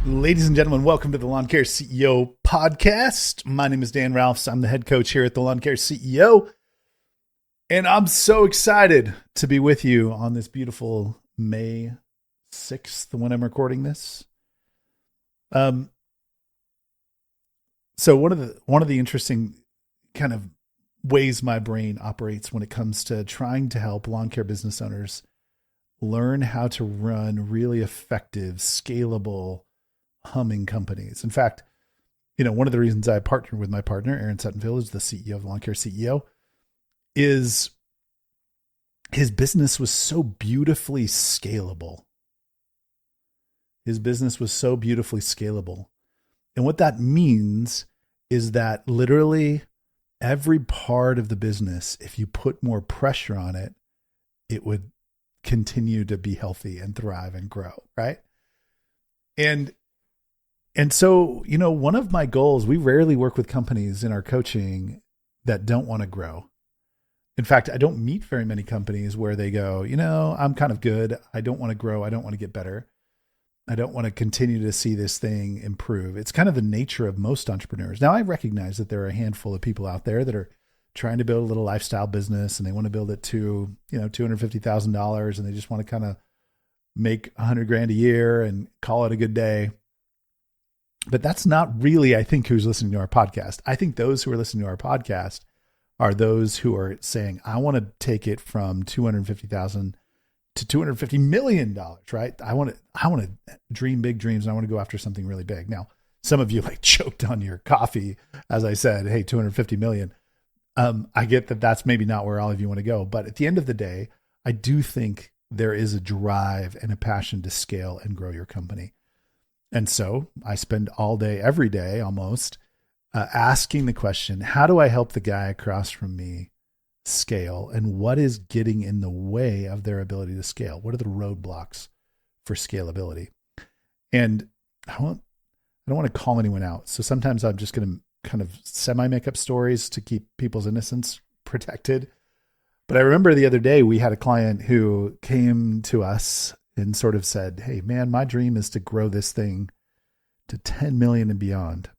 Ladies and gentlemen, welcome to the Lawn Care CEO podcast. My name is Dan Ralphs. I'm the head coach here at the Lawn Care CEO. And I'm so excited to be with you on this beautiful May 6th when I'm recording this. So one of the interesting kind of ways my brain operates when it comes to trying to help lawn care business owners learn how to run really effective, scalable, humming companies. In fact, one of the reasons I partnered with my partner, Aaron Suttonville, who's the CEO of Lawn Care CEO, is his business was so beautifully scalable. His business was so beautifully scalable. And what that means is that literally every part of the business, if you put more pressure on it, it would continue to be healthy and thrive and grow, right? And so, one of my goals, we rarely work with companies in our coaching that don't want to grow. In fact, I don't meet very many companies where they go, I'm kind of good. I don't want to grow. I don't want to get better. I don't want to continue to see this thing improve. It's kind of the nature of most entrepreneurs. Now, I recognize that there are a handful of people out there that are trying to build a little lifestyle business and they want to build it to, $250,000 and they just want to kind of make $100,000 a year and call it a good day. But that's not really, I think, who's listening to our podcast. I think those who are listening to our podcast are those who are saying, I want to take it from $250,000 to $250 million, right? I want to dream big dreams and I want to go after something really big. Now, some of you choked on your coffee as I said, hey, 250 million. I get that that's maybe not where all of you want to go, but at the end of the day, I do think there is a drive and a passion to scale and grow your company. And so I spend all day, every day almost, asking the question, how do I help the guy across from me scale? And what is getting in the way of their ability to scale? What are the roadblocks for scalability? And I don't want to call anyone out. So sometimes I'm just going to kind of semi-make up stories to keep people's innocence protected. But I remember the other day we had a client who came to us and sort of said, hey, man, my dream is to grow this thing to 10 million and beyond.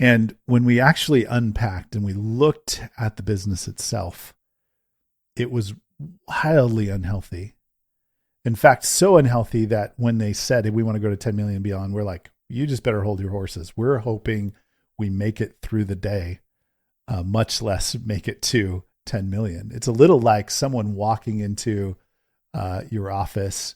And when we actually unpacked and we looked at the business itself, it was wildly unhealthy. In fact, so unhealthy that when they said, hey, we want to go to 10 million and beyond, we're like, you just better hold your horses. We're hoping we make it through the day, much less make it to 10 million. It's a little like someone walking into your office.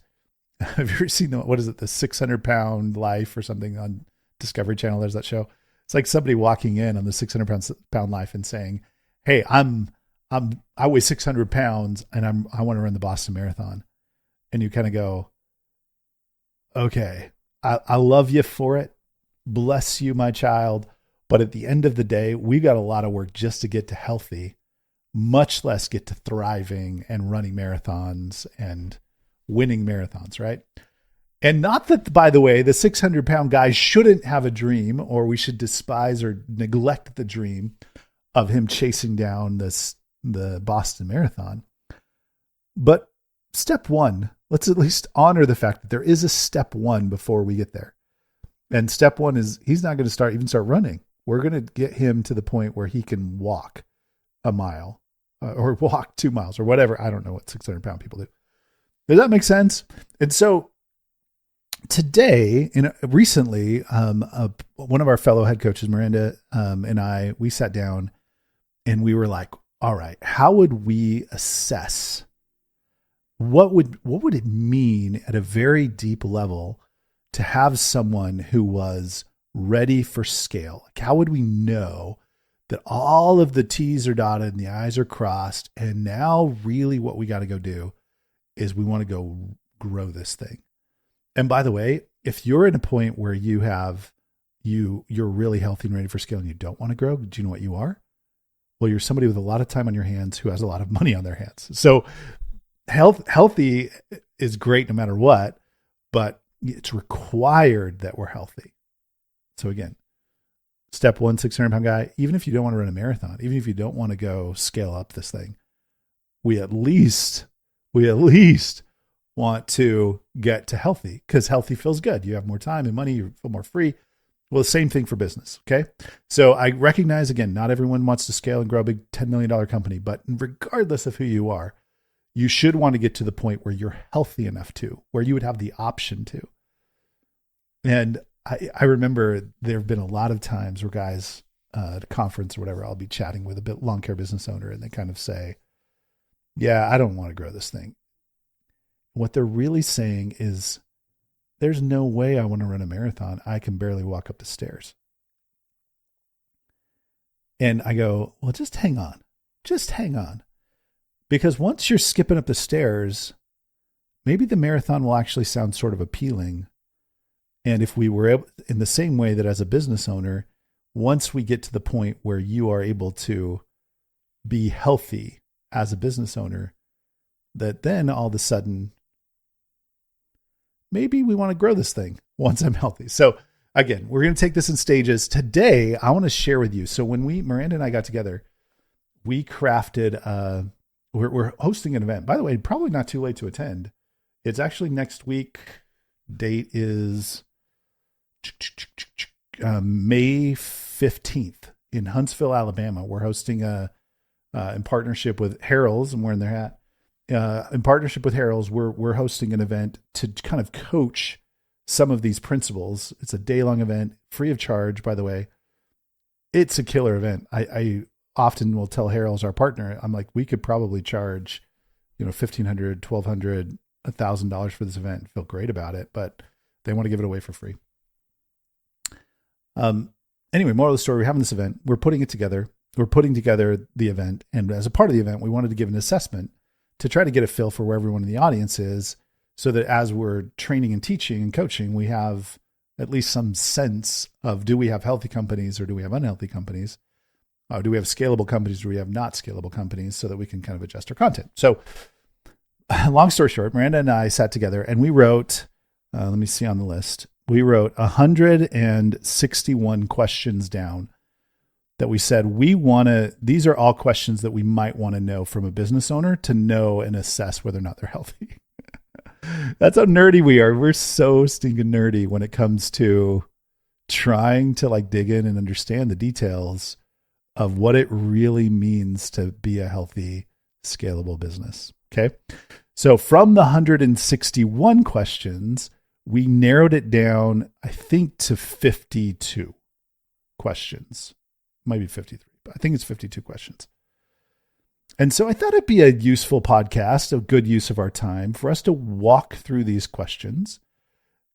Have you ever seen the 600-pound life or something on Discovery Channel? There's that show. It's like somebody walking in on the 600-pound life and saying, hey, I weigh 600 pounds and I want to run the Boston Marathon. And you kind of go, okay, I love you for it. Bless you, my child. But at the end of the day, we've got a lot of work just to get to healthy, much less get to thriving and running marathons and winning marathons, right? And not that, by the way, the 600-pound guy shouldn't have a dream or we should despise or neglect the dream of him chasing down the Boston Marathon. But step one, let's at least honor the fact that there is a step one before we get there. And step one is he's not going to start running. We're going to get him to the point where he can walk a mile or walk 2 miles or whatever. I don't know what 600-pound people do. Does that make sense? And so today, recently, one of our fellow head coaches, Miranda, and we sat down and we were like, all right, how would we assess what would it mean at a very deep level to have someone who was ready for scale? Like, how would we know that all of the T's are dotted and the I's are crossed? And now really what we got to go do is we want to go grow this thing. And by the way, if you're at a point where you're really healthy and ready for scale and you don't want to grow, do you know what you are? Well, you're somebody with a lot of time on your hands who has a lot of money on their hands. So healthy is great no matter what, but it's required that we're healthy. So again, step one, 600-pound guy, even if you don't want to run a marathon, even if you don't want to go scale up this thing, we at least want to get to healthy because healthy feels good. You have more time and money, you feel more free. Well, the same thing for business. Okay. So I recognize, again, not everyone wants to scale and grow a big $10 million company, but regardless of who you are, you should want to get to the point where you're healthy enough to, where you would have the option to. And I remember there have been a lot of times where guys at a conference or whatever, I'll be chatting with a lawn care business owner and they kind of say, yeah, I don't want to grow this thing. What they're really saying is, there's no way I want to run a marathon. I can barely walk up the stairs. And I go, well, just hang on. Just hang on. Because once you're skipping up the stairs, maybe the marathon will actually sound sort of appealing. And if we were able, in the same way that as a business owner, once we get to the point where you are able to be healthy as a business owner, that then all of a sudden, maybe we want to grow this thing once I'm healthy. So again, we're going to take this in stages. Today, I want to share with you. So when Miranda and I got together, we crafted, we're hosting an event. By the way, probably not too late to attend. It's actually next week. Date is May 15th in Huntsville, Alabama. We're hosting in partnership with Harrell's. I'm wearing their hat. In partnership with Harrell's, we're hosting an event to kind of coach some of these principles. It's a day-long event, free of charge, by the way. It's a killer event. I often will tell Harrell's, our partner, I'm like, we could probably charge, $1,500, $1,200, $1,000 for this event and feel great about it, but they want to give it away for free. Anyway, moral of the story, we're having this event. We're putting it together. We're putting together the event. And as a part of the event, we wanted to give an assessment to try to get a feel for where everyone in the audience is, so that as we're training and teaching and coaching, we have at least some sense of, do we have healthy companies or do we have unhealthy companies? Do we have scalable companies? Or do we have not scalable companies, so that we can kind of adjust our content? So long story short, Miranda and I sat together and we wrote, let me see on the list. We wrote 161 questions down that we said, these are all questions that we might want to know from a business owner to know and assess whether or not they're healthy. That's how nerdy we are. We're so stinking nerdy when it comes to trying to dig in and understand the details of what it really means to be a healthy, scalable business. Okay. So from the 161 questions, we narrowed it down, I think, to 52 questions. Might be 53, but I think it's 52 questions. And so I thought it'd be a useful podcast, a good use of our time, for us to walk through these questions.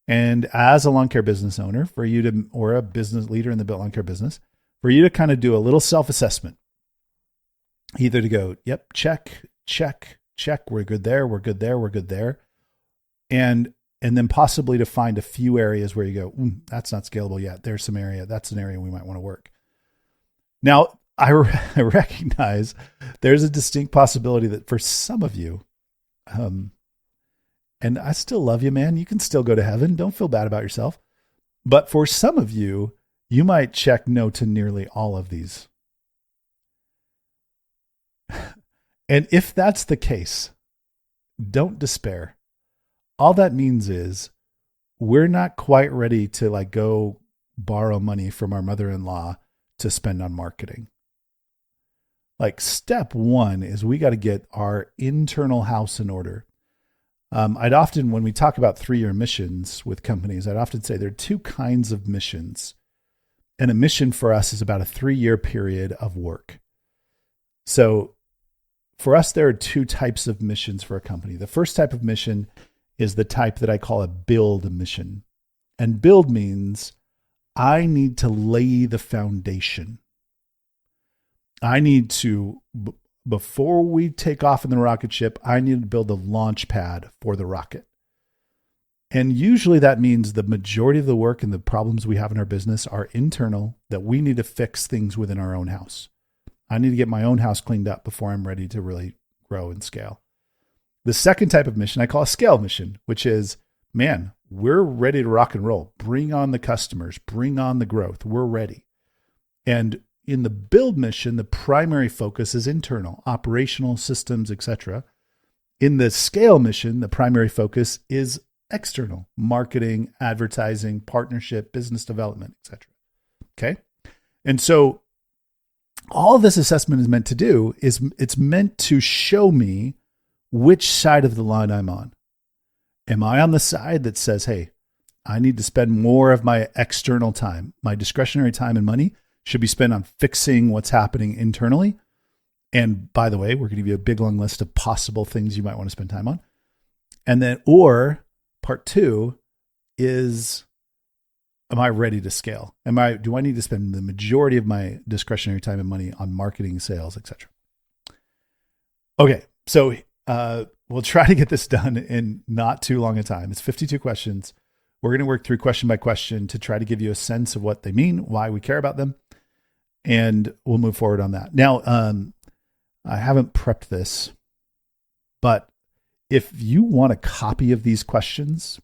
And as a lawn care business owner, for you to, or a business leader in the lawn care business, for you to kind of do a little self-assessment, either to go, yep, check, we're good there, we're good there. And then possibly to find a few areas where you go, that's not scalable yet. There's some area, that's an area we might want to work. Now, I recognize there's a distinct possibility that for some of you, and I still love you, man. You can still go to heaven. Don't feel bad about yourself. But for some of you, you might check no to nearly all of these. And if that's the case, don't despair. All that means is we're not quite ready to go borrow money from our mother-in-law to spend on marketing. Step one is we got to get our internal house in order. I'd often, when we talk about 3-year missions with companies, I'd often say there are 2 kinds of missions. And a mission for us is about a 3-year period of work. So for us, there are 2 types of missions for a company. The first type of mission is the type that I call a build mission. And build means I need to lay the foundation. I need to, before we take off in the rocket ship, I need to build a launch pad for the rocket. And usually that means the majority of the work and the problems we have in our business are internal, that we need to fix things within our own house. I need to get my own house cleaned up before I'm ready to really grow and scale. The second type of mission I call a scale mission, which is, man, we're ready to rock and roll. Bring on the customers, bring on the growth. We're ready. And in the build mission, the primary focus is internal, operational systems, etc. In the scale mission, the primary focus is external: marketing, advertising, partnership, business development, etc. Okay. And so all this assessment is meant to do is it's meant to show me which side of the line I'm on. Am I on the side that says, hey, I need to spend more of my external time, my discretionary time and money should be spent on fixing what's happening internally? And by the way, we're going to give you a big long list of possible things you might want to spend time on. And then, or part two is, am I ready to scale? Do I need to spend the majority of my discretionary time and money on marketing, sales, etc.? Okay. So, we'll try to get this done in not too long a time. It's 52 questions. We're going to work through question by question to try to give you a sense of what they mean, why we care about them, and we'll move forward on that. Now, I haven't prepped this, but if you want a copy of these questions,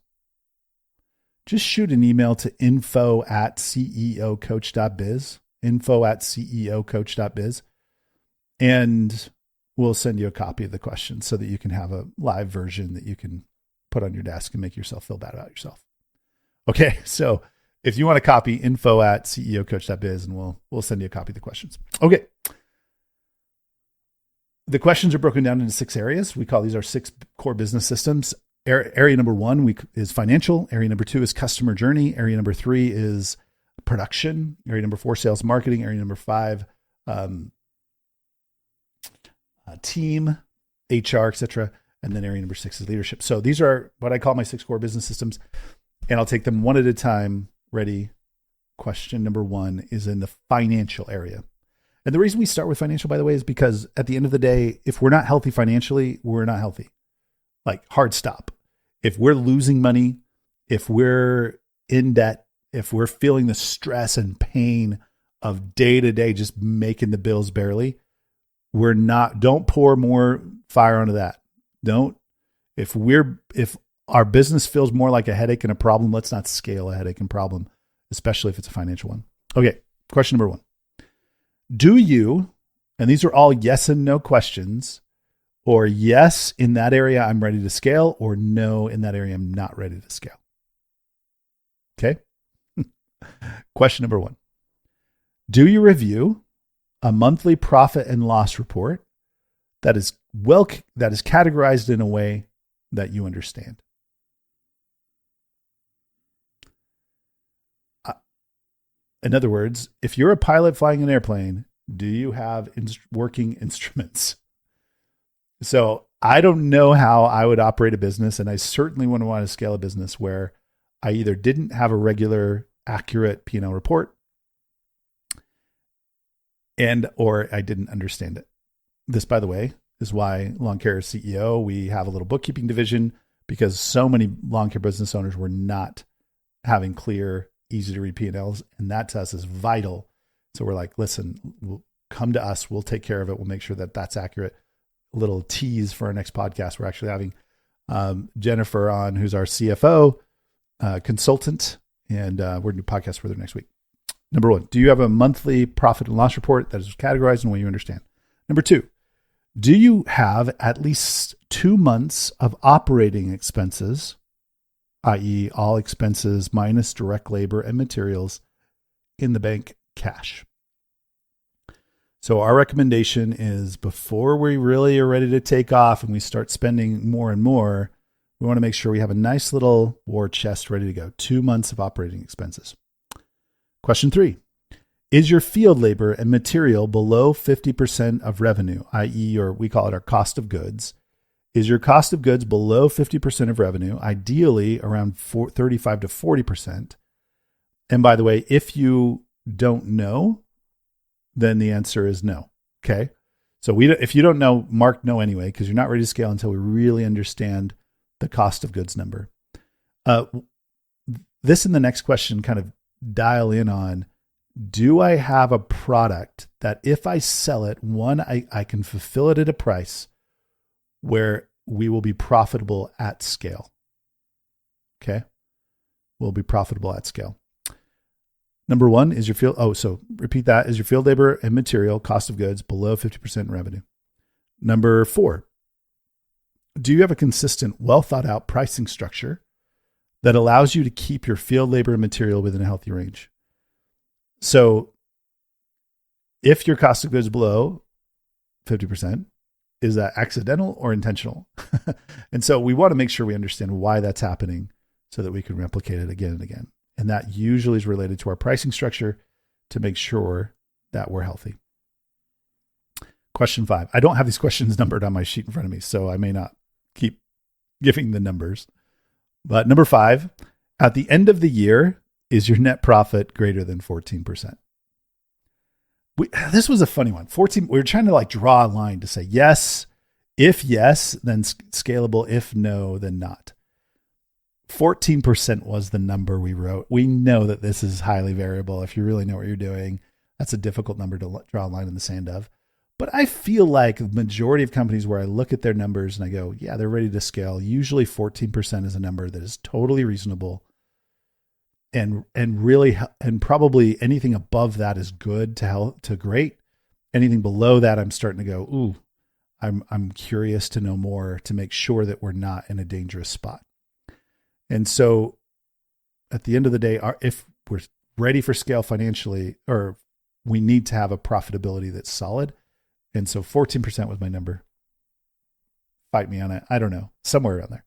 just shoot an email to info@ceocoach.biz, info@ceocoach.biz, and we'll send you a copy of the questions so that you can have a live version that you can put on your desk and make yourself feel bad about yourself. Okay, so if you want a copy, info@ceocoach.biz, and we'll send you a copy of the questions. Okay. The questions are broken down into 6 areas. We call these our 6 core business systems. Area number 1 is financial. Area number 2 is customer journey. Area number 3 is production. Area number 4, sales marketing. Area number 5, team, HR, etc. And then area number 6 is leadership. So these are what I call my 6 core business systems, and I'll take them one at a time. Ready? Question number 1 is in the financial area. And the reason we start with financial, by the way, is because at the end of the day, if we're not healthy financially, we're not healthy. Like, hard stop. If we're losing money, if we're in debt, if we're feeling the stress and pain of day to day just making the bills barely, don't pour more fire onto that. If our business feels more like a headache and a problem, let's not scale a headache and problem, especially if it's a financial one. Okay. Question number 1. Do you, and these are all yes and no questions, or yes, in that area I'm ready to scale, or no, in that area I'm not ready to scale. Okay. Question number 1. Do you review a monthly profit and loss report that is categorized in a way that you understand? In other words, if you're a pilot flying an airplane, do you have working instruments? So I don't know how I would operate a business, and I certainly wouldn't want to scale a business where I either didn't have a regular, accurate P&L report, or I didn't understand it. This, by the way, is why Lawn Care CEO, we have a little bookkeeping division, because so many lawn care business owners were not having clear, easy to read P&Ls, and that to us is vital. So we're like, listen, come to us. We'll take care of it. We'll make sure that that's accurate. A little tease for our next podcast. We're actually having Jennifer on, who's our CFO consultant, and we're going to do a podcast with her next week. Number 1, do you have a monthly profit and loss report that is categorized in a way you understand? Number 2, do you have at least 2 months of operating expenses, i.e. all expenses minus direct labor and materials, in the bank cash? So our recommendation is, before we really are ready to take off and we start spending more and more, we want to make sure we have a nice little war chest ready to go. 2 months of operating expenses. Question 3, is your field labor and material below 50% of revenue, i.e. we call it our cost of goods? Is your cost of goods below 50% of revenue, ideally around 35 to 40%? And by the way, if you don't know, then the answer is no. Okay. So if you don't know, mark no anyway, because you're not ready to scale until we really understand the cost of goods number. This and the next question kind of dial in on, do I have a product that if I sell it, one, I can fulfill it at a price where we will be profitable at scale? Okay. We'll be profitable at scale. Number 1 is your field. So repeat that. Is your field labor and material cost of goods below 50% revenue? Number 4, Do you have a consistent, well thought out pricing structure that allows you to keep your field labor and material within a healthy range? So if your cost of goods below 50%, is that accidental or intentional? And so we want to make sure we understand why that's happening so that we can replicate it again and again. And that usually is related to our pricing structure to make sure that we're healthy. Question 5. I don't have these questions numbered on my sheet in front of me, so I may not keep giving the numbers. But number 5, at the end of the year, is your net profit greater than 14%? This was a funny one. 14. We were trying to draw a line to say yes. If yes, then scalable. If no, then not. 14% was the number we wrote. We know that this is highly variable. If you really know what you're doing, that's a difficult number to draw a line in the sand of. But I feel like the majority of companies where I look at their numbers and I go, yeah, they're ready to scale. Usually 14% is a number that is totally reasonable. And really, and probably anything above that is good to great. Anything below that, I'm starting to go, ooh, I'm curious to know more to make sure that we're not in a dangerous spot. And so at the end of the day, if we're ready for scale financially, or we need to have a profitability that's solid. And so 14% was my number. Fight me on it. I don't know, somewhere around there.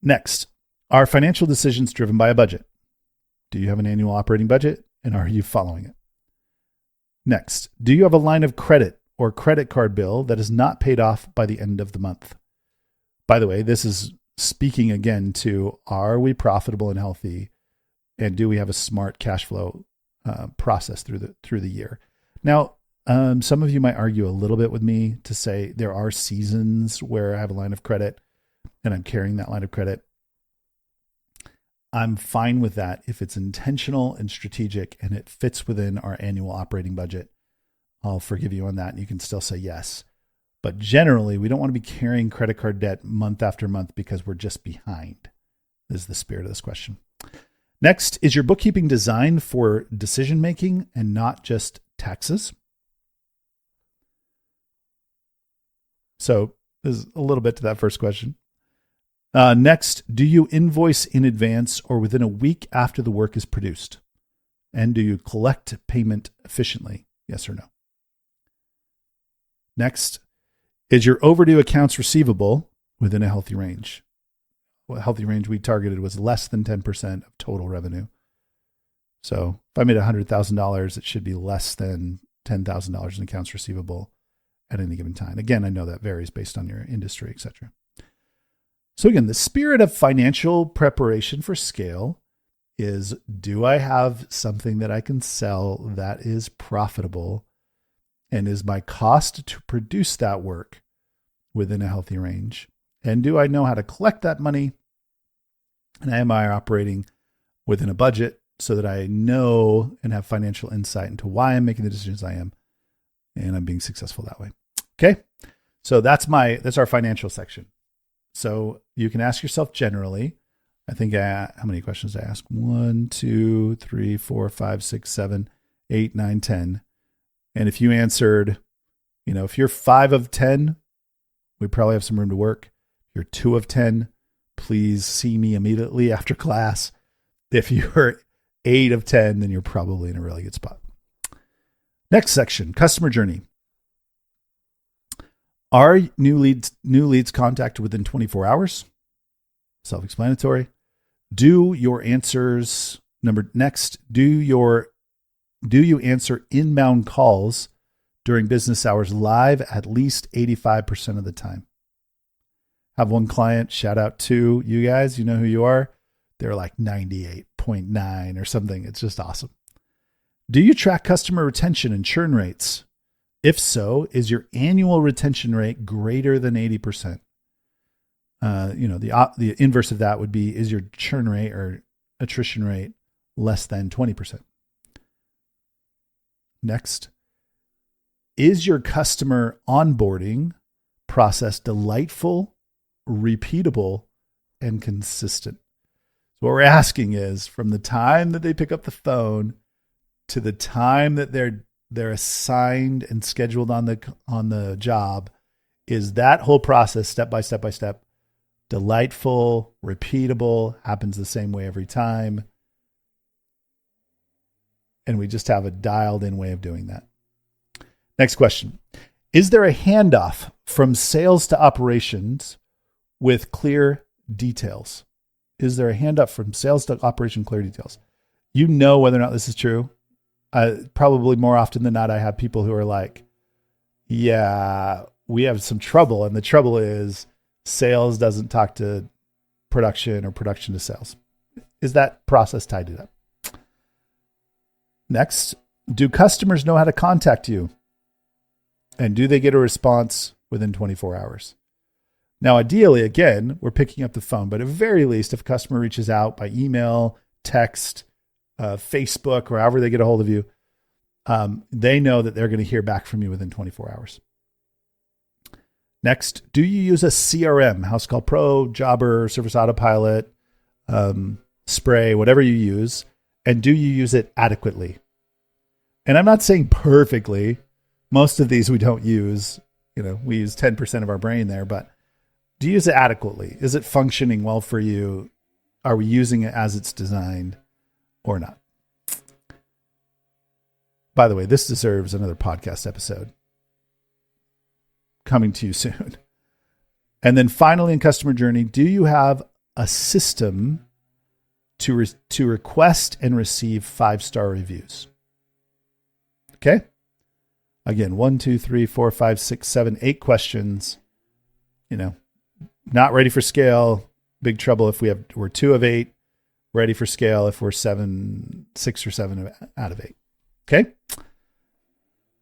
Next, are financial decisions driven by a budget? Do you have an annual operating budget, and are you following it? Next, do you have a line of credit or credit card bill that is not paid off by the end of the month? By the way, this is speaking again to, are we profitable and healthy, and do we have a smart cash flow process through the year? Now, some of you might argue a little bit with me to say there are seasons where I have a line of credit and I'm carrying that line of credit. I'm fine with that if it's intentional and strategic and it fits within our annual operating budget. I'll forgive you on that, and you can still say yes. But generally, we don't want to be carrying credit card debt month after month because we're just behind, is the spirit of this question. Next, is your bookkeeping designed for decision-making and not just taxes? So there's a little bit to that first question. Next, do you invoice in advance or within a week after the work is produced? And do you collect payment efficiently? Yes or no? Next, is your overdue accounts receivable within a healthy range? Well, a healthy range we targeted was less than 10% of total revenue. So if I made $100,000, it should be less than $10,000 in accounts receivable at any given time. Again, I know that varies based on your industry, etc. So again, the spirit of financial preparation for scale is, do I have something that I can sell that is profitable? And is my cost to produce that work within a healthy range? And do I know how to collect that money? And am I operating within a budget so that I know and have financial insight into why I'm making the decisions I am, and I'm being successful that way? Okay. So that's our financial section. So you can ask yourself generally, I think, how many questions did I ask? 1, 2, 3, 4, 5, 6, 7, 8, 9, 10. And if you answered, if you're 5 of 10, we probably have some room to work. If you're 2 of 10, please see me immediately after class. If you're 8 of 10, then you're probably in a really good spot. Next section, customer journey. Are new leads contacted within 24 hours? Self-explanatory. Do you answer inbound calls during business hours live at least 85% of the time? Have one client, shout out to you guys, you know who you are. They're like 98.9 or something. It's just awesome. Do you track customer retention and churn rates? If so, is your annual retention rate greater than 80%? The inverse of that would be, is your churn rate or attrition rate less than 20%? Next, is your customer onboarding process delightful, repeatable, and consistent? So what we're asking is, from the time that they pick up the phone to the time that they're assigned and scheduled on the job, is that whole process, step by step by step, delightful, repeatable, happens the same way every time. And we just have a dialed in way of doing that. Next question. Is there a handoff from sales to operations with clear details? Is there a handoff from sales to operation clear details? You know whether or not this is true. Probably more often than not, I have people who are like, yeah, we have some trouble. And the trouble is sales doesn't talk to production or production to sales. Is that process tied to that? Next, do customers know how to contact you? And do they get a response within 24 hours? Now, ideally, again, we're picking up the phone, but at very least, if a customer reaches out by email, text, Facebook, or however they get a hold of you, they know that they're going to hear back from you within 24 hours. Next, do you use a CRM, House Call Pro, Jobber, Service Autopilot, Spray, whatever you use, and do you use it adequately? And I'm not saying perfectly. Most of these we don't use. We use 10% of our brain there, but do you use it adequately? Is it functioning well for you? Are we using it as it's designed or not? By the way, this deserves another podcast episode coming to you soon. And then finally, in customer journey, do you have a system to request and receive 5-star reviews? Okay. Again, 1, 2, 3, 4, 5, 6, 7, 8 questions. Not ready for scale. Big trouble if we're 2 of 8. Ready for scale if we're 6 or 7 out of 8. Okay.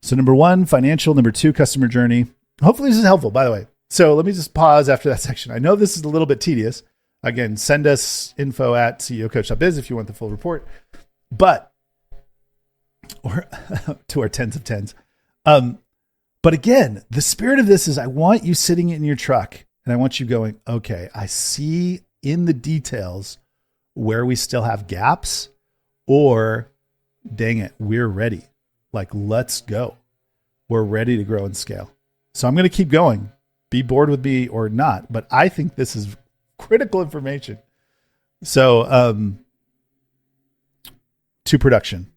So number 1, financial. Number 2, customer journey. Hopefully this is helpful, by the way. So let me just pause after that section. I know this is a little bit tedious. Again, send us info@ceocoach.biz if you want the full report. Or to our tens of tens. But again, the spirit of this is I want you sitting in your truck and I want you going, okay, I see in the details where we still have gaps, or dang it, we're ready. Like, let's go. We're ready to grow and scale. So I'm going to keep going. Be bored with me or not, but I think this is critical information. So, to production.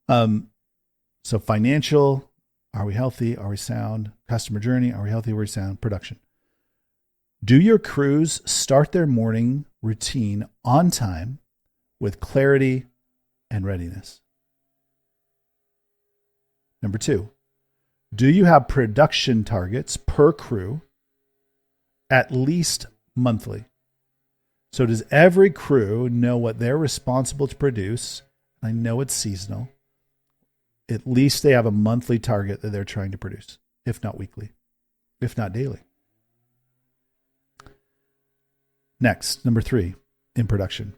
So financial, are we healthy? Are we sound? Customer journey, are we healthy? Are we sound? Production. Do your crews start their morning routine on time with clarity and readiness? Number 2, do you have production targets per crew at least monthly? So does every crew know what they're responsible to produce? I know it's seasonal. At least they have a monthly target that they're trying to produce, if not weekly, if not daily. Next, number 3, in production.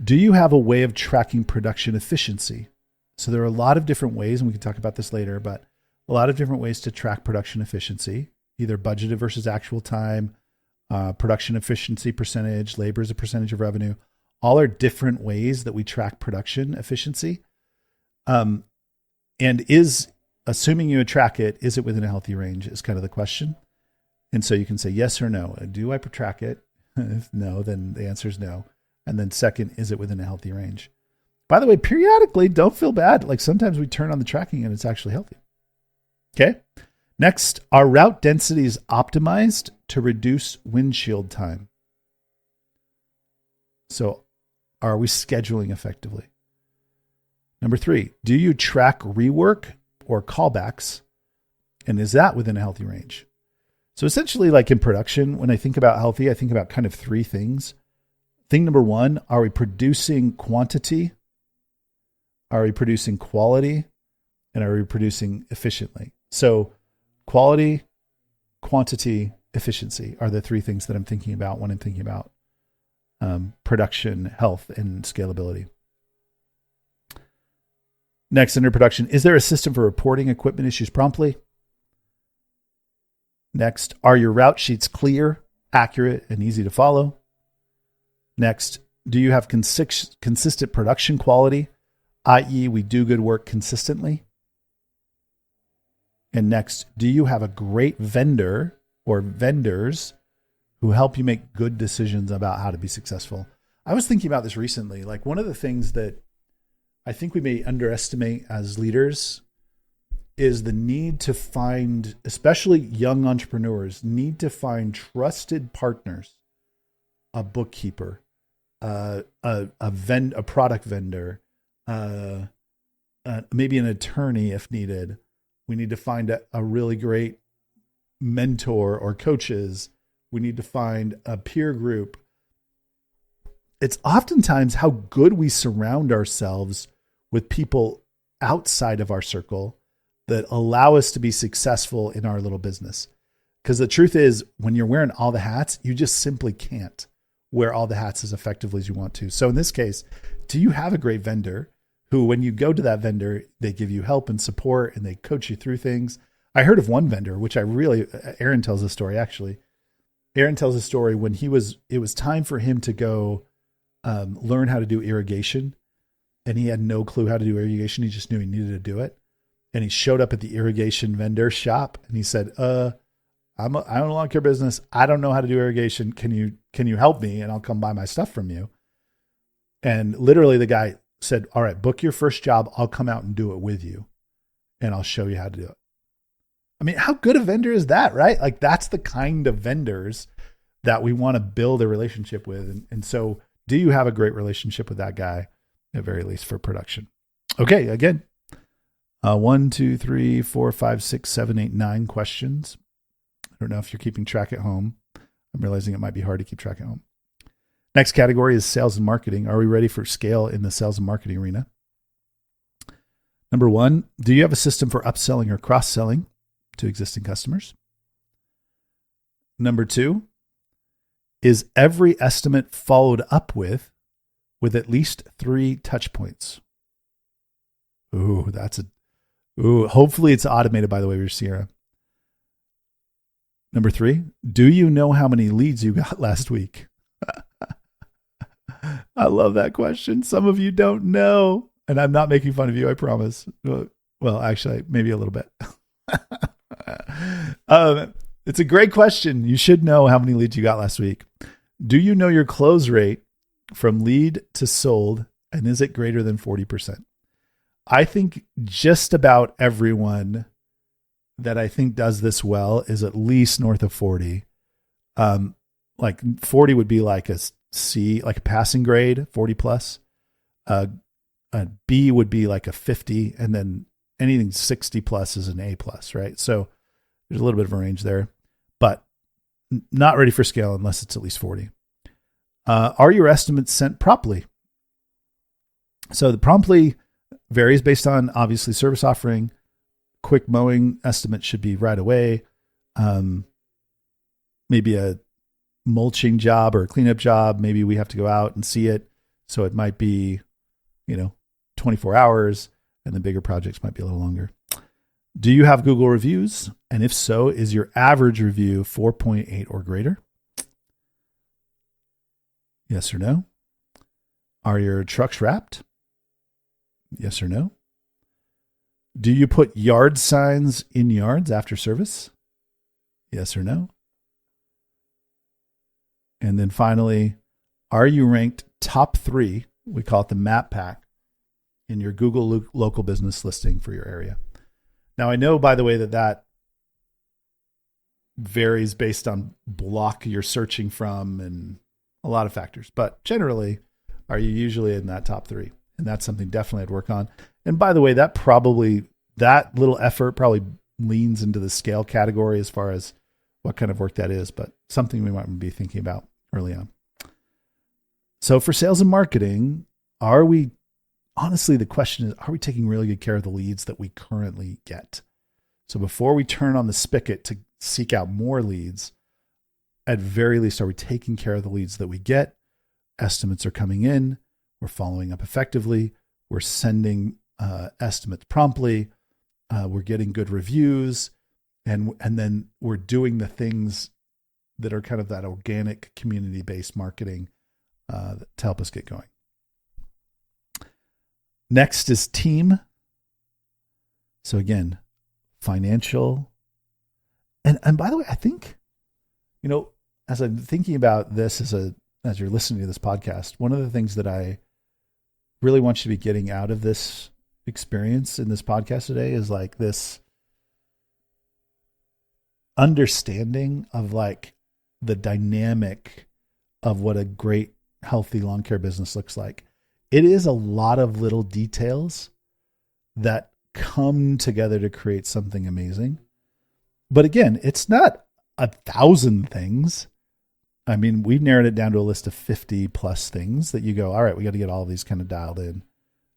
Do you have a way of tracking production efficiency? So there are a lot of different ways, and we can talk about this later, but a lot of different ways to track production efficiency, either budgeted versus actual time, production efficiency percentage, labor as a percentage of revenue. All are different ways that we track production efficiency. And is, assuming you track it, is it within a healthy range is kind of the question. And so you can say yes or no. Do I track it? If no, then the answer is no. And then second, is it within a healthy range? By the way, periodically, don't feel bad. Like sometimes we turn on the tracking and it's actually healthy. Okay. Next, are route densities optimized to reduce windshield time? So are we scheduling effectively? Number 3, do you track rework or callbacks? And is that within a healthy range? So essentially, like in production, when I think about healthy, I think about kind of 3 things. Thing number 1, are we producing quantity? Are we producing quality? And are we producing efficiently? So quality, quantity, efficiency are the 3 things that I'm thinking about when I'm thinking about production, health, and scalability. Next, under production, is there a system for reporting equipment issues promptly? Next, are your route sheets clear, accurate, and easy to follow? Next, do you have consistent production quality, i.e. we do good work consistently? And next, do you have a great vendor or vendors who help you make good decisions about how to be successful? I was thinking about this recently. Like, one of the things that I think we may underestimate as leaders is the need to find, especially young entrepreneurs, need to find trusted partners, a bookkeeper, a product vendor, maybe an attorney if needed. We need to find a really great mentor or coaches. We need to find a peer group. It's oftentimes how good we surround ourselves with people outside of our circle that allow us to be successful in our little business. Because the truth is, when you're wearing all the hats, you just simply can't wear all the hats as effectively as you want to. So in this case, do you have a great vendor who, when you go to that vendor, they give you help and support and they coach you through things? I heard of one vendor, which Aaron tells a story actually. Aaron tells a story when it was time for him to go learn how to do irrigation, and he had no clue how to do irrigation. He just knew he needed to do it. And he showed up at the irrigation vendor shop and he said, I don't like your business. I don't know how to do irrigation. Can you help me? And I'll come buy my stuff from you. And literally the guy said, all right, book your first job. I'll come out and do it with you and I'll show you how to do it. I mean, how good a vendor is that, right? Like, that's the kind of vendors that we want to build a relationship with. And so do you have a great relationship with that guy, at very least for production? Okay. Again, 1, 2, 3, 4, 5, 6, 7, 8, 9 questions. I don't know if you're keeping track at home. I'm realizing it might be hard to keep track at home. Next category is sales and marketing. Are we ready for scale in the sales and marketing arena? Number 1, do you have a system for upselling or cross-selling to existing customers? Number 2, is every estimate followed up with at least 3 touch points? Hopefully it's automated, by the way, with Sierra. Number 3, do you know how many leads you got last week? I love that question. Some of you don't know, and I'm not making fun of you, I promise. Well, actually, maybe a little bit. It's a great question. You should know how many leads you got last week. Do you know your close rate from lead to sold, and is it greater than 40%? I think just about everyone that I think does this well is at least north of 40. Like 40 would be like a C, like a passing grade, 40 plus. A B would be like a 50, and then anything 60 plus is an A plus, right? So there's a little bit of a range there, but not ready for scale unless it's at least 40. Are your estimates sent promptly? So the promptly varies based on, obviously, service offering. Quick mowing estimate should be right away. Maybe a mulching job or a cleanup job. Maybe we have to go out and see it. So it might be, 24 hours, and the bigger projects might be a little longer. Do you have Google reviews? And if so, is your average review 4.8 or greater? Yes or no? Are your trucks wrapped? Yes or no? Do you put yard signs in yards after service? Yes or no? And then finally, are you ranked top 3? We call it the map pack in your Google local business listing for your area. Now, I know, by the way, that varies based on block you're searching from and a lot of factors, but generally, are you usually in that top 3? And that's something definitely I'd work on. And by the way, that little effort probably leans into the scale category as far as what kind of work that is, but something we might be thinking about early on. So for sales and marketing, honestly, the question is, are we taking really good care of the leads that we currently get? So before we turn on the spigot to seek out more leads, at very least, are we taking care of the leads that we get? Estimates are coming in. We're following up effectively. We're sending estimates promptly. We're getting good reviews. And then we're doing the things that are kind of that organic community-based marketing to help us get going. Next is team. So again, financial. And by the way, I think, as I'm thinking about this as you're listening to this podcast, one of the things that I really want you to be getting out of this experience in this podcast today is like this understanding of like the dynamic of what a great, healthy lawn care business looks like. It is a lot of little details that come together to create something amazing. But again, it's not 1,000 things. I mean, we've narrowed it down to a list of 50 plus things that you go, all right, we got to get all of these kind of dialed in,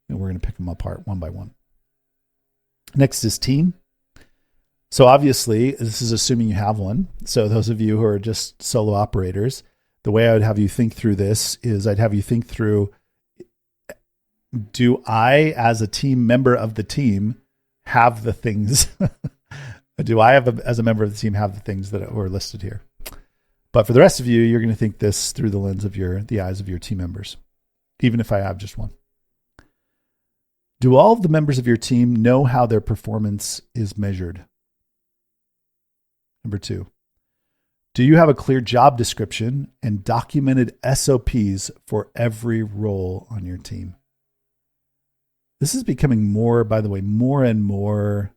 and we're going to pick them apart one by one. Next is team. So obviously, this is assuming you have one. So those of you who are just solo operators, the way I would have you think through this is I'd have you think through, do I, as a team member of the team, have the things? Do I, as a member of the team, have the things that were listed here? But for the rest of you, you're going to think this through the lens of the eyes of your team members, even if I have just one. Do all of the members of your team know how their performance is measured? Number 2, do you have a clear job description and documented SOPs for every role on your team? This is becoming more and more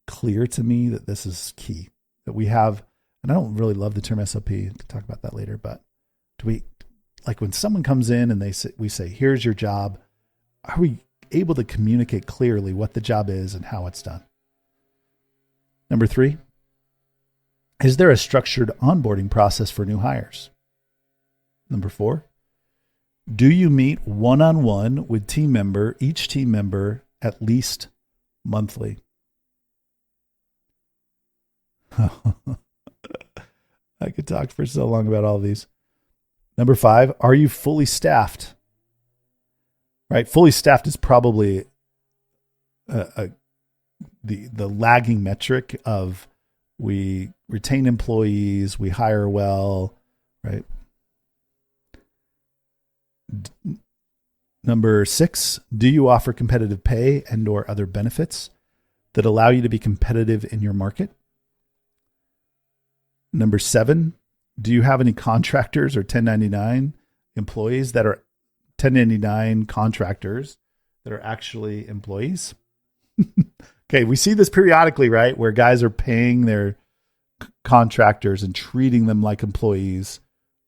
clear to me that this is key, that we have. And I don't really love the term SOP. We can talk about that later. But do we, like when someone comes in and we say, here's your job, are we able to communicate clearly what the job is and how it's done? Number 3, is there a structured onboarding process for new hires? Number 4, do you meet one-on-one with each team member at least monthly? I could talk for so long about all of these. Number 5, are you fully staffed? Right? Fully staffed is probably the lagging metric of we retain employees, we hire well, right? Number 6, do you offer competitive pay and or other benefits that allow you to be competitive in your market? Number 7, do you have any contractors or 1099 employees that are 1099 contractors that are actually employees? Okay, we see this periodically, right? Where guys are paying their contractors and treating them like employees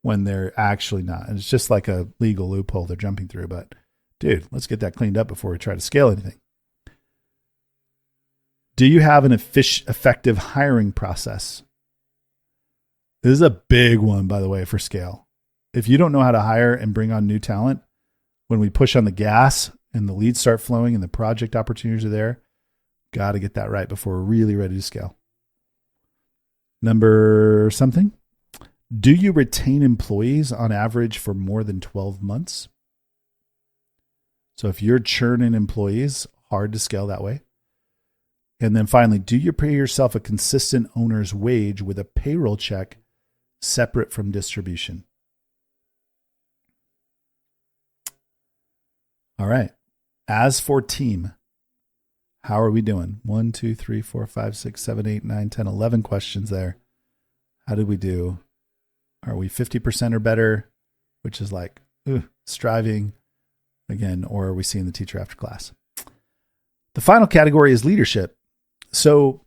when they're actually not. And it's just like a legal loophole they're jumping through. But dude, let's get that cleaned up before we try to scale anything. Do you have an effective hiring process? This is a big one, by the way, for scale. If you don't know how to hire and bring on new talent, when we push on the gas and the leads start flowing and the project opportunities are there, got to get that right before we're really ready to scale. Number something, do you retain employees on average for more than 12 months? So if you're churning employees, hard to scale that way. And then finally, do you pay yourself a consistent owner's wage with a payroll check separate from distribution? All right. As for team, how are we doing? 1, 2, 3, 4, 5, 6, 7, 8, 9, 10, 11 questions there. How did we do? Are we 50% or better? Which is like, striving again, or are we seeing the teacher after class? The final category is leadership. So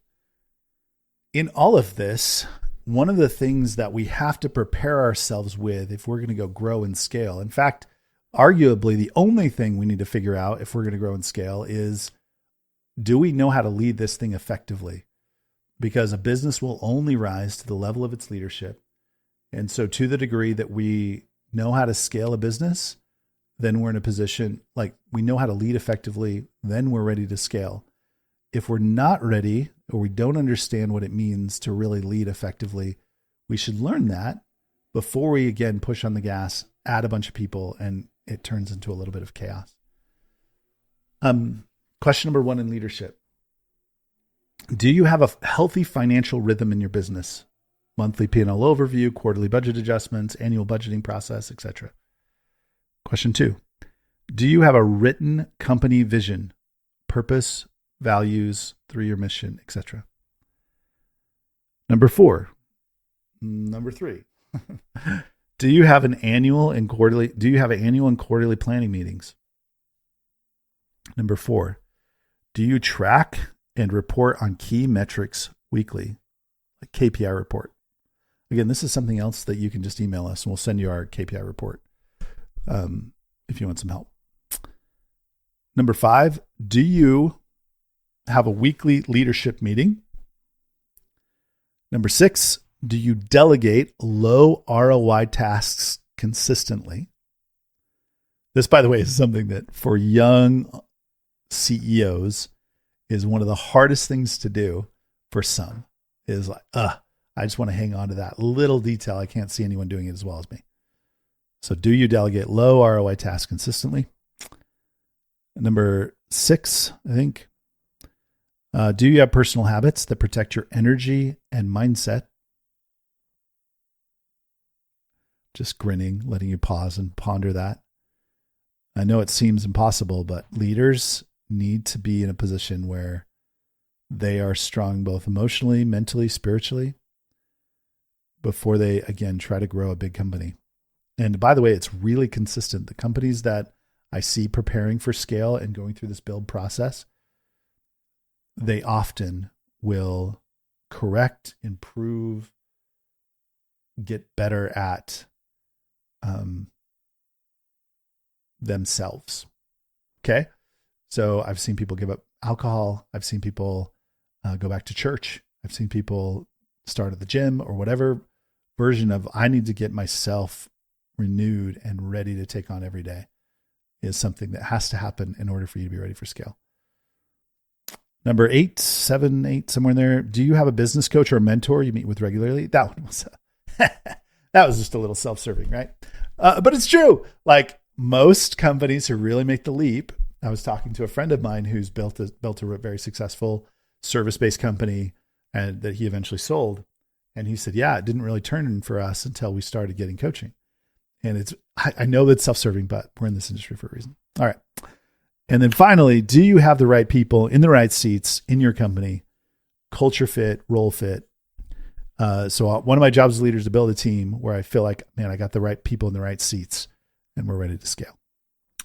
in all of this, one of the things that we have to prepare ourselves with if we're going to go grow and scale, in fact, arguably the only thing we need to figure out if we're going to grow and scale is, do we know how to lead this thing effectively? Because a business will only rise to the level of its leadership. And so to the degree that we know how to scale a business, then we're in a position, like we know how to lead effectively, then we're ready to scale. If we're not ready, or we don't understand what it means to really lead effectively, we should learn that before we again push on the gas, add a bunch of people, and it turns into a little bit of chaos. Question number 1 in leadership. Do you have a healthy financial rhythm in your business? Monthly P&L overview, quarterly budget adjustments, annual budgeting process, etc. Question 2. Do you have a written company vision, purpose, values, 3-year mission, etc. Number 3. Do you have annual and quarterly planning meetings? Number 4. Do you track and report on key metrics weekly? Like KPI report. Again, this is something else that you can just email us and we'll send you our KPI report if you want some help. Number 5, do you have a weekly leadership meeting? Number 6, do you delegate low ROI tasks consistently? This, by the way, is something that for young CEOs is one of the hardest things to do for some. Is like, I just want to hang on to that little detail. I can't see anyone doing it as well as me. So do you delegate low ROI tasks consistently? Number 6, I think. Do you have personal habits that protect your energy and mindset? Just grinning, letting you pause and ponder that. I know it seems impossible, but leaders need to be in a position where they are strong both emotionally, mentally, spiritually, before they, again, try to grow a big company. And by the way, it's really consistent. The companies that I see preparing for scale and going through this build process, they often will correct, improve, get better at themselves. Okay? So I've seen people give up alcohol. I've seen people go back to church. I've seen people start at the gym or whatever version of I need to get myself renewed and ready to take on every day is something that has to happen in order for you to be ready for scale. Number 8, 7, 8, somewhere in there. Do you have a business coach or a mentor you meet with regularly? That one was that was just a little self-serving, right? But it's true. Like most companies who really make the leap. I was talking to a friend of mine who's built a very successful service-based company and that he eventually sold. And he said, yeah, it didn't really turn for us until we started getting coaching. And I know that's self-serving, but we're in this industry for a reason. All right. And then finally, do you have the right people in the right seats in your company? Culture fit, role fit. So one of my jobs as leader is to build a team where I feel like, man, I got the right people in the right seats and we're ready to scale.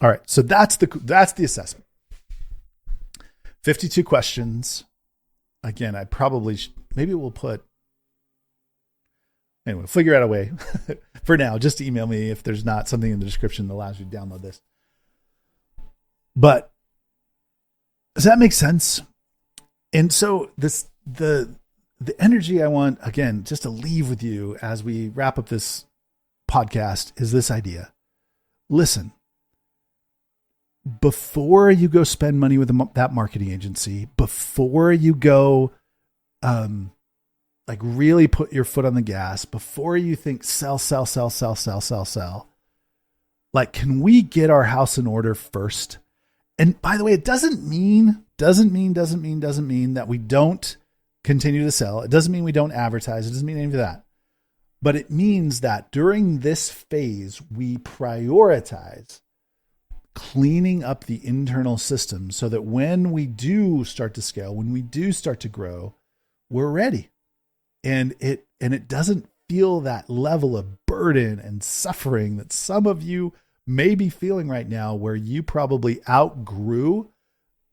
All right. So that's the assessment. 52 questions. Again, I probably, maybe we'll put, anyway, figure out a way for now. Just email me if there's not something in the description that allows you to download this. But does that make sense? And so the energy I want, again, just to leave with you as we wrap up this podcast is this idea. Listen, before you go spend money with that marketing agency, before you go like really put your foot on the gas, before you think sell, like, can we get our house in order first? And by the way, it doesn't mean that we don't continue to sell. It doesn't mean we don't advertise. It doesn't mean any of that. But it means that during this phase, we prioritize cleaning up the internal system so that when we do start to scale, when we do start to grow, we're ready. And it doesn't feel that level of burden and suffering that some of you may be feeling right now, where you probably outgrew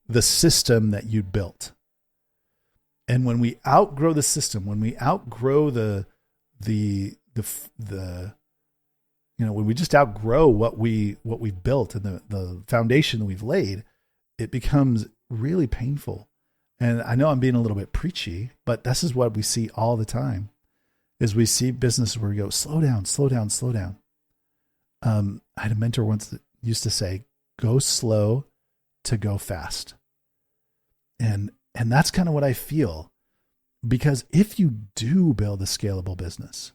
the system that you built. And when we outgrow the system, when we outgrow when we just outgrow what we've built and the foundation that we've laid, it becomes really painful. And I know I'm being a little bit preachy, but this is what we see all the time is we see businesses where we go, slow down. I had a mentor once that used to say, go slow to go fast. And that's kind of what I feel, because if you do build a scalable business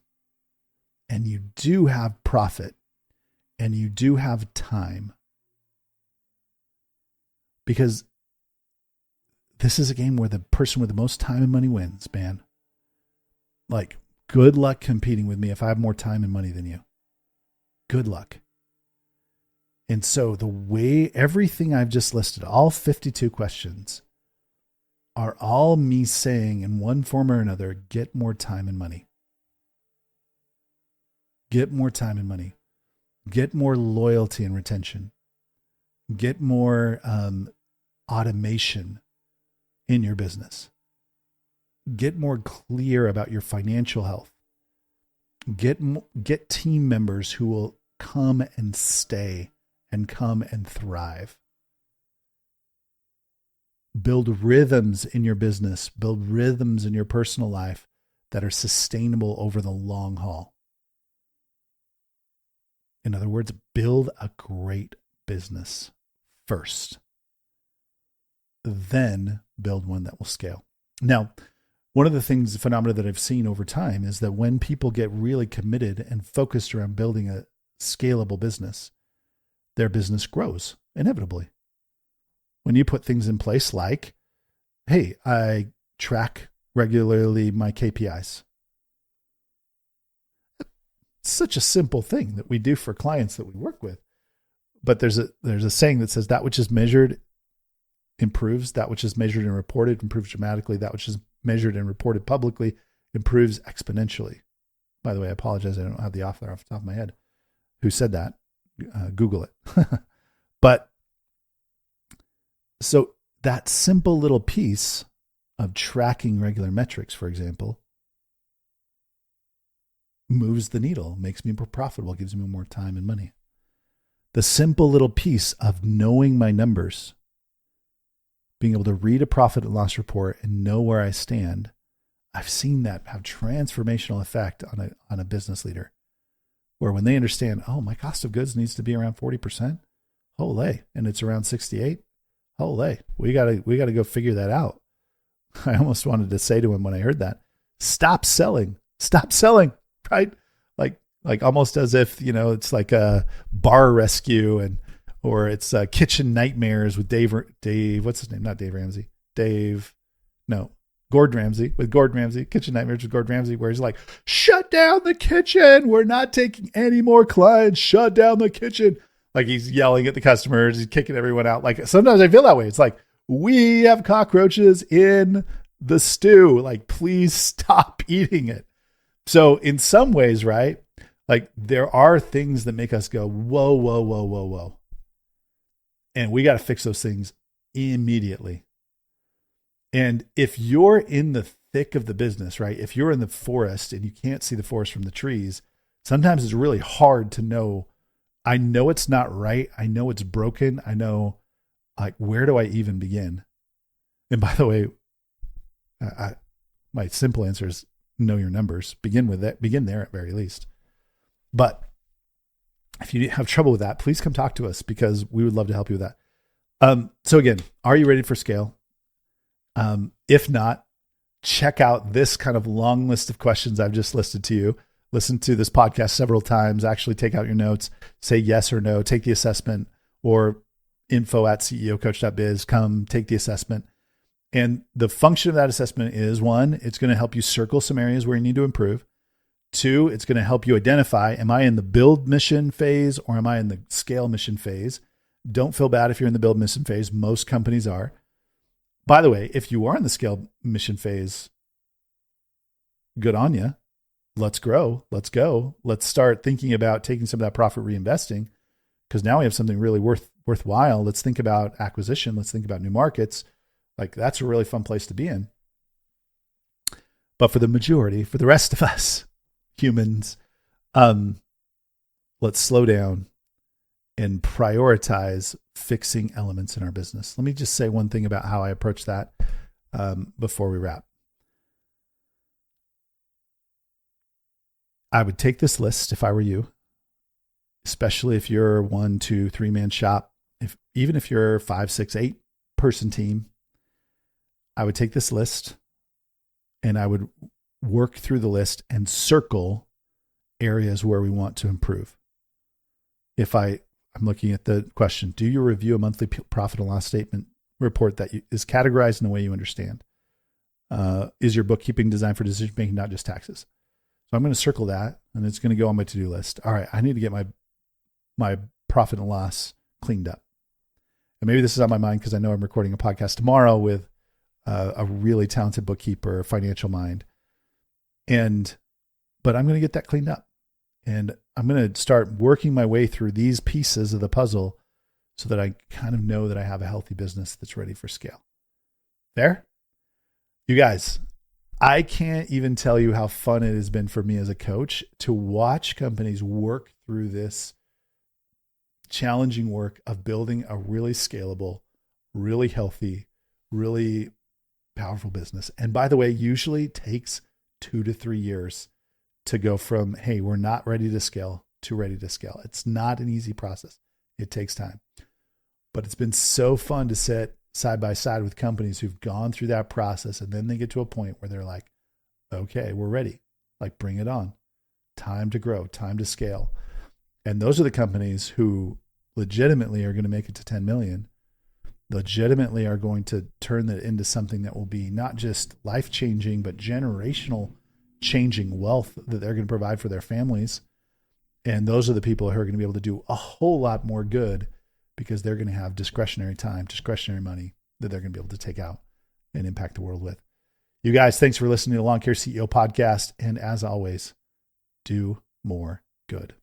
and you do have profit and you do have time, because this is a game where the person with the most time and money wins, man. Like, good luck competing with me if I have more time and money than you. Good luck. And so the way everything I've just listed, all 52 questions, are all me saying in one form or another, get more time and money. Get more time and money. Get more loyalty and retention. Get more automation in your business. Get more clear about your financial health. Get team members who will come and stay and come and thrive. Build rhythms in your business. Build rhythms in your personal life that are sustainable over the long haul. In other words, build a great business first. Then build one that will scale. Now, one of the phenomena that I've seen over time is that when people get really committed and focused around building a scalable business, their business grows inevitably. When you put things in place like, hey, I track regularly my KPIs. It's such a simple thing that we do for clients that we work with. But there's a saying that says that which is measured improves, that which is measured and reported improves dramatically, that which is measured and reported publicly improves exponentially. By the way, I apologize, I don't have the author off the top of my head who said that. Google it. But so that simple little piece of tracking regular metrics, for example, moves the needle, makes me more profitable, gives me more time and money. The simple little piece of knowing my numbers, being able to read a profit and loss report and know where I stand, I've seen that have transformational effect on a business leader, where when they understand, oh, my cost of goods needs to be around 40%, holy, and it's around 68, holy, we gotta go figure that out. I almost wanted to say to him when I heard that, stop selling, right? Like almost as if, it's like a bar rescue or it's kitchen nightmares with Dave, what's his name? Not Dave Ramsey. Gordon Ramsay, kitchen nightmares with Gordon Ramsay, where he's like, shut down the kitchen. We're not taking any more clients. Shut down the kitchen. Like he's yelling at the customers. He's kicking everyone out. Like sometimes I feel that way. It's like, we have cockroaches in the stew. Like, please stop eating it. So in some ways, right? Like there are things that make us go, whoa, whoa, whoa, whoa, whoa. And we got to fix those things immediately. And if you're in the thick of the business, right? If you're in the forest and you can't see the forest from the trees, sometimes it's really hard to know. I know it's not right. I know it's broken. I know, like, where do I even begin? And by the way, my simple answer is know your numbers. Begin with that. Begin there at very least. But if you have trouble with that, please come talk to us because we would love to help you with that. So again, are you ready for scale? If not, check out this kind of long list of questions I've just listed to you. Listen to this podcast several times, actually take out your notes, say yes or no, take the assessment, or info@ceocoach.biz, come take the assessment. And the function of that assessment is, one, it's going to help you circle some areas where you need to improve. Two, it's going to help you identify, am I in the build mission phase or am I in the scale mission phase? Don't feel bad if you're in the build mission phase. Most companies are. By the way, if you are in the scale mission phase, good on you. Let's grow. Let's go. Let's start thinking about taking some of that profit, reinvesting, because now we have something really worthwhile. Let's think about acquisition. Let's think about new markets. Like that's a really fun place to be in. But for the majority, for the rest of us humans, let's slow down and prioritize fixing elements in our business. Let me just say one thing about how I approach that before we wrap. I would take this list if I were you, especially if you're a 1, 2, 3-man shop. Even if you're a 5, 6, 8 person team, I would take this list and I would work through the list and circle areas where we want to improve. I'm looking at the question, do you review a monthly profit and loss statement report that is categorized in a way you understand? Is your bookkeeping designed for decision making, not just taxes? So I'm going to circle that and it's going to go on my to-do list. All right, I need to get my profit and loss cleaned up. And maybe this is on my mind because I know I'm recording a podcast tomorrow with a really talented bookkeeper, financial mind. But I'm going to get that cleaned up. And I'm going to start working my way through these pieces of the puzzle so that I kind of know that I have a healthy business that's ready for scale. There? You guys, I can't even tell you how fun it has been for me as a coach to watch companies work through this challenging work of building a really scalable, really healthy, really powerful business. And by the way, usually takes 2 to 3 years to go from, hey, we're not ready to scale to ready to scale. It's not an easy process. It takes time. But it's been so fun to sit side by side with companies who've gone through that process, and then they get to a point where they're like, okay, we're ready. Like, bring it on. Time to grow, time to scale. And those are the companies who legitimately are going to make it to 10 million, legitimately are going to turn that into something that will be not just life-changing, but generational changing wealth that they're going to provide for their families. And those are the people who are going to be able to do a whole lot more good because they're going to have discretionary time, discretionary money that they're going to be able to take out and impact the world with. You guys, thanks for listening to the Lawn Care CEO podcast. And as always, do more good.